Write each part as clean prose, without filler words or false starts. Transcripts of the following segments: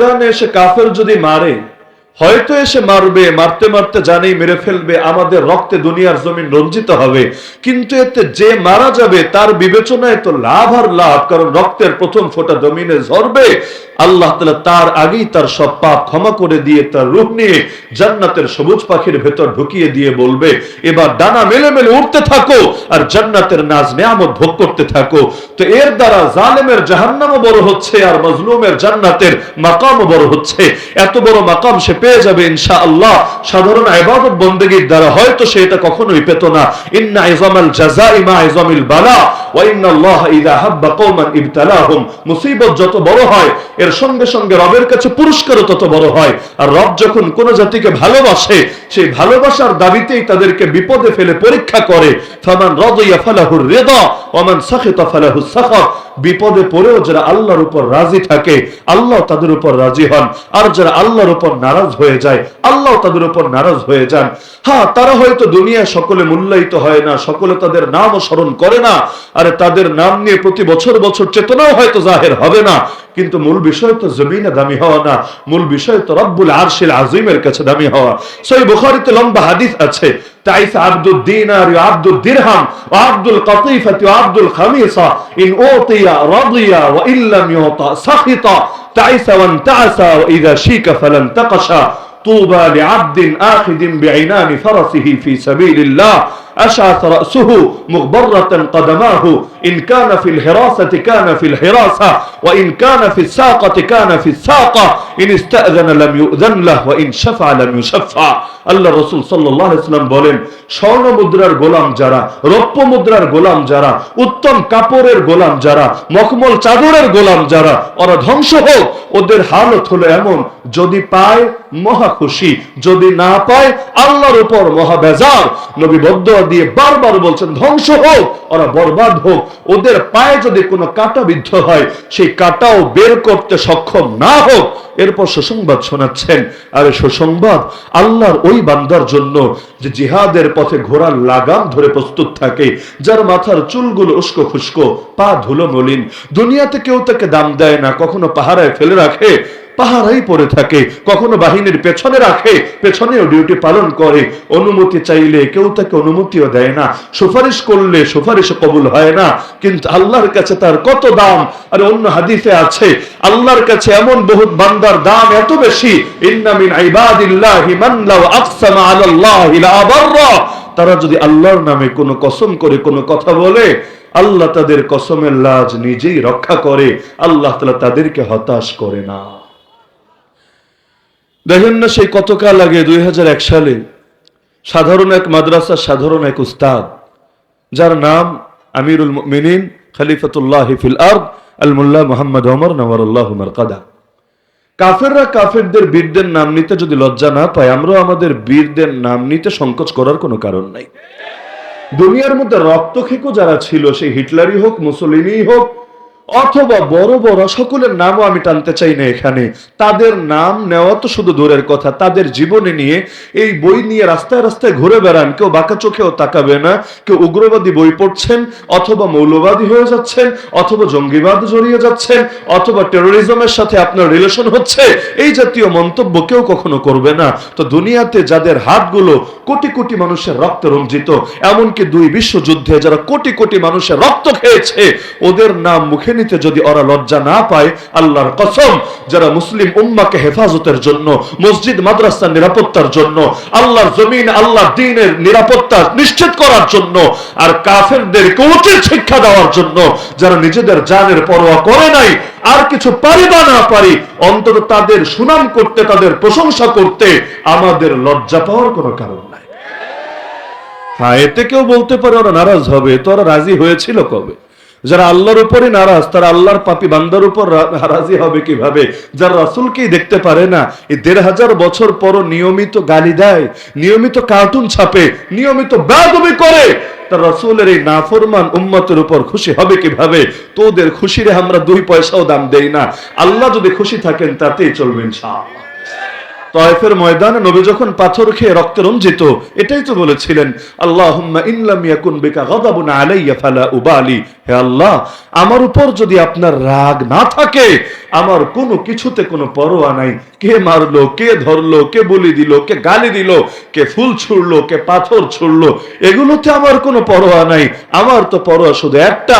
ময়দানে এসে কাফের যদি মারে, হয়তো এসে মারবে, মারতে মারতে জানেই মেরে ফেলবে, আমাদের রক্তে দুনিয়ার জমিন রঞ্জিত হবে, কিন্তু এতে যে মারা যাবে তার বিবেচনায় তো লাভ আর লাভ, কারণ রক্তের প্রথম ফোঁটা জমিনে ঝরবে, আল্লাহ তাআলা তার আগেই তার সব পাপ ক্ষমা করে দিয়ে তার রূহ নিয়ে জান্নাতের সবুজ পাখির ভেতর ঢুকিয়ে দিয়ে বলবে, এবার ডানা মেলে মেলে উঠতে থাকো আর জান্নাতের নাজ নেয়ামত ভোগ করতে থাকো। তো এর দ্বারা জালেমের জাহান্নামও বড় হচ্ছে আর মাজলুমের জান্নাতের মাকামও বড় হচ্ছে। এত বড় মাকাম সে পেয়ে যাবে ইনশাআল্লাহ সাধারণ ইবাদত বন্দেগীর দ্বারা, হয়তো সে এটা কখনোই পেত না। ইন্না ইজামাল জাযাই মা ইজামিল বালা ওয়া ইন্নাল্লাহা ইযা হাব্বা কওমান ইবতালাহুম। মুসিবত যত বড় হয় এর সঙ্গে সঙ্গে রবের কাছে পুরস্কারও তত বড় হয়। আর রব যখন কোন জাতিকে ভালোবাসে, সেই ভালোবাসার দাবিতেই তাদেরকে বিপদে ফেলে পরীক্ষা করে। ফামান রাদিয়া ফালাহুর রিদা ওয়া মান সাখিতা ফালাহুস সাখাত। বিপদে পড়েও যারা আল্লাহর উপর রাজি থাকে, আল্লাহ তাদের উপর রাজি হন, আর যারা আল্লাহর উপর নারাজ হয়ে যায়, আল্লাহ তাদের উপর নারাজ হয়ে যান। হ্যাঁ, তারা হয়তো দুনিয়া সকলে মূল্যায়িত হয় না, সকলে তাদের নামও স্মরণ করে না, আরে তাদের নাম নিয়ে প্রতি বছর বছর চেতনাও হয়তো জাহের হবে না, কিন্তু মূল বিষয় তো জমিনে দামি হওয়া না, মূল বিষয় তো রব্বুল আরশিল আজিমের কাছে দামি হওয়া। সহিহ বুখারীতে লম্বা হাদিস আছে, তাইসা আব্দুদ দিনার ওয়া আব্দুদ দিরহাম ওয়া আব্দুল কাতিফাতি ওয়া আব্দুল খামিসা ইন উতিয়া রাদিয়া ওয়া ইল্লাম ইউতা সাখিতা তাইসা ওয়া তাসা ওয়া ইযা শিকা ফালান তাকাশা طوبى لعبد آخذ بعنان فرسه في سبيل الله أشعث رأسه مغبرة قدماه إن كان في الحراسة كان في الحراسة وإن كان في الساقة كان في الساقة إن استأذن لم يؤذن له وإن شفع لم يشفع। আল্লাহ রাসূল সাল্লাল্লাহু আলাইহি ওয়াসাল্লাম বলেন, স্বর্ণ মুদ্রার গোলাম যারা, রৌপ্য মুদ্রার গোলাম যারা, উত্তম কাপড়ের গোলাম যারা, মখমল চাদরের গোলাম যারা, ওরা ধ্বংস হোক। ওদের হালত হলো এমন, যদি পায় মহা খুশি, যদি না পায় আল্লাহর উপর মহা বেজার। নবী বদদুয়া দিয়ে বারবার বলছেন ধ্বংস হোক, ওরা বরবাদ হোক। ওদের পায়ে যদি কোনো কাঁটা বিদ্ধ হয়, সেই কাঁটাও বের করতে সক্ষম না হোক। এরপর সুসংবাদ শোনাচ্ছেন, আরে সুসংবাদ আল্লাহর ওই বান্দার জন্য যে জিহাদের পথে ঘোড়ার লাগাম ধরে প্রস্তুত থাকে, যার মাথার চুলগুলো উস্কো খুস্কো, পা ধুলো মলিন, দুনিয়াতে কেউ তাকে দাম দেয় না, কখনো পাহারায় ফেলে রাখে, পাহারাই পড়ে থাকে, কখনো বাহিনীর পেছনে রাখে, পেছনেও ডিউটি পালন করে, অনুমতি চাইলে কেউ তাকে অনুমতিও দেয় না, সুপারিশ করলে সুপারিশ কবুল হয় না, কিন্তু আল্লাহর কাছে তার কত দাম। আর অন্য হাদিসে আছে আল্লাহর কাছে এমন বহুত বান্দার দাম এত বেশি, ইন্না মিন ইবাদিল্লাহি মান লাউ আকসামা আলাল্লাহি লা আবাররা। তারা যদি আল্লাহর নামে কোনো কসম করে কোনো কথা বলে, আল্লাহ তাদের কসমের লাজ নিজেই রক্ষা করে, আল্লাহ তাআলা তাদেরকে হতাশ করে না। দেখেন না সেই কত কাল আগে 2001 সালে সাধারণ এক মাদ্রাসার সাধারণ এক উস্তাদ, যার নাম আমিরুল মুমিনিন খলিফাতুল্লাহ ফিল আরদ আল মুল্লা মুহাম্মদ ওমর নওয়ারুল্লাহু মারকাদা। কাফেররা কাফেরদের বীরদের নাম নিতে যদি লজ্জা না পায়, আমরা আমাদের বীরদের নাম নিতে সংকোচ করার কোনো কারণ নাই। দুনিয়ার মধ্যে রক্তখেকো যারা ছিল, সেই হিটলারই হোক, মুসলিনি হোক, অথবা বড় বড় সকলের নামও আমি টানতে চাই না এখানে, তাদের নাম নেওয়া তো শুধু দূরের কথা, তাদের জীবনে নিয়ে এই বই নিয়ে রাস্তায় রাস্তায় ঘুরে বেড়ান, কেউ বাঁকা চোখেও তাকাবে না, কেউ উগ্রবাদী বই পড়ছেন, অথবা মৌলবাদী হয়ে যাচ্ছেন, অথবা জঙ্গিবাদ জড়িয়ে যাচ্ছেন, অথবা টেরোরিজমের সাথে আপনার রিলেশন হচ্ছে, এই জাতীয় মন্তব্য কেউ কখনো করবে না। তো দুনিয়াতে যাদের হাতগুলো কোটি কোটি মানুষের রক্ত রঞ্জিত, এমনকি 2 বিশ্বযুদ্ধে যারা কোটি কোটি মানুষের রক্ত খেয়েছে, ওদের নাম মুখে নিতে যদি ওরা লজ্জা না পায়, আল্লাহর কসম, যারা মুসলিম উম্মাহকে হেফাজতের জন্য, মসজিদ মাদ্রাসার নিরাপত্তার জন্য, আল্লাহর জমিন আল্লাহর দ্বীনের নিরাপত্তা নিশ্চিত করার জন্য, আর কাফেরদেরকে উচিত শিক্ষা দেওয়ার জন্য, যারা নিজেদের জানের পরোয়া করে নাই, আর কিছু পারি বা না পারি, অন্তত তাদের সুনাম করতে, তাদের প্রশংসা করতে আমাদের লজ্জা পাওয়ার কোনো কারণ নাই। হ্যাঁ, এতে কেউ বলতে পারে ওরা নারাজ হবে, তো ওরা রাজি হয়েছিল কবে? যারা আল্লাহর উপরে নারাজ, তারা আল্লাহর পাপী বান্দার উপর রাজি হবে কিভাবে? যারা রাসূলকেই দেখতে পারে না, এই 1500 বছর পর নিয়মিত গালি দেয়, নিয়মিত কার্টুন ছাপে, নিয়মিত বেয়াদবি করে, তার রাসূলের এই নাফরমান উম্মতের উপর খুশি হবে কিভাবে? তোদের খুশিরে আমরা 2 পয়সাও দাম দেই না। আল্লাহ যদি খুশি থাকেন তাতেই চলবে ইনশাআল্লাহ। তায়েফের ময়দানে নবী যখন পাথর খেয়ে রক্তে রঞ্জিত, এটাই তো বলেছিলেন, আল্লাহুম্মা ইন লাম ইয়াকুন বিকা গাদাবুন আলাইয়া ফালা উবালি, হে আল্লাহ, আমার উপর যদি আপনার রাগ না থাকে, আমার কোনো কিছুতে কোনো পরোয়া নাই। কে মারলো, কে ধরলো, কে বলি দিল, কে গালি দিল, কে ফুল ছুড়লো, কে পাথর ছুড়লো, এগুলোতে আমার কোনো পরোয়া নাই। আমার তো পরোয়া শুধু একটা,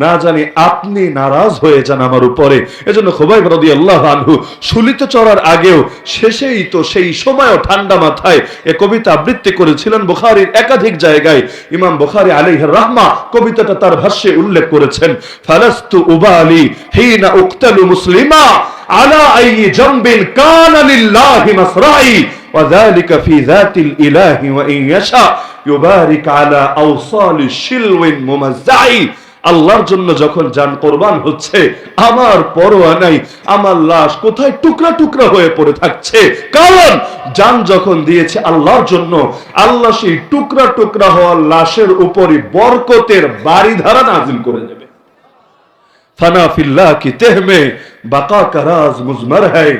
না জানি আপনি নারাজ হয়ে যান আমার উপরে। এজন্য খুবাইব রাদিয়াল্লাহু আনহু শুলিতে চড়ার আগেও, শেষেই তো সেই সময়ও ঠান্ডা মাথায় এ কবিতা আবৃত্তি করেছিলেন বুখারীর একাধিক জায়গায়। ইমাম বুখারী আলাইহির রাহমা কবিতাটা তার ভাষ্যে উল্লেখ করেছেন, ফালাস্তু উবালি হিনা উক্তালু মুসলিমা আলা আইয়ি জামবিন কানা লিল্লাহি মাসরাই ওয়া যালিকা ফি যাতিল ইলাহি ওয়া ইন ইয়াশা ইউবারিক আলা আওসালি শিলওয়িন মুমাজ্জাই। আল্লাহর জন্য যখন জান কোরবান হচ্ছে, আমার পরোয়া নাই আমার লাশ কোথায় টুকরা টুকরা হয়ে পড়ে থাকছে, কারণ জান যখন দিয়েছে আল্লাহর জন্য, আল্লাহ সেই টুকরা টুকরা হওয়া লাশের উপরই বরকতের বাড়িধারা নাজিল করে দেবে। फना फिल्लाह की तह में बका का राज मुजमर है,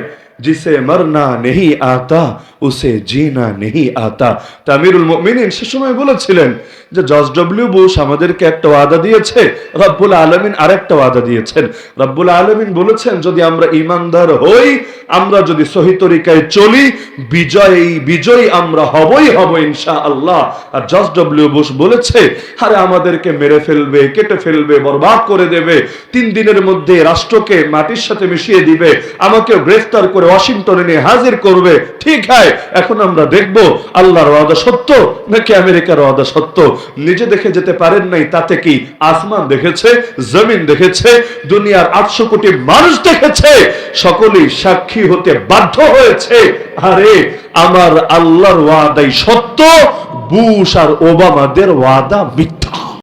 जिसे मरना नहीं आता उसे जीना नहीं आता। তামিরুল মুমিনিন সে সময় বলেছিলেন যে জর্জ ডব্লিউ বুশ আমাদেরকে একটা ওয়াদা দিয়েছে, রব্বুল আলামিন আরেকটা ওয়াদা দিয়েছেন। রব্বুল আলামিন বলেছেন যদি আমরা ঈমানদার হই, আমরা যদি সহি তরিকায় চলি, বিজয়ী আমরা হবই হব ইনশাআল্লাহ। আর জর্জ ডব্লিউ বুশ বলেছে, আরে আমাদেরকে মেরে ফেলবে, কেটে ফেলবে, বরবাদ করে দেবে, 3 দিনের মধ্যে রাষ্ট্রকে মাটির সাথে মিশিয়ে দিবে, আমাকে গ্রেফতার করে ওয়াশিংটনে নিয়ে হাজির করবে। ঠিক হয়, এখন আমরা দেখব আল্লাহর ওয়াদা সত্য নাকি আমেরিকার ওয়াদা সত্য। নিজে দেখে যেতে পারেন নাই, তাতে কি? আসমান দেখেছে, জমিন দেখেছে, দুনিয়ার 800 কোটি মানুষ দেখেছে, সকলেই সাক্ষী হতে বাধ্য হয়েছে, আরে আমার আল্লাহর ওয়াদাই সত্য, বুশ আর ওবামাদের ওয়াদা মিথ্যা।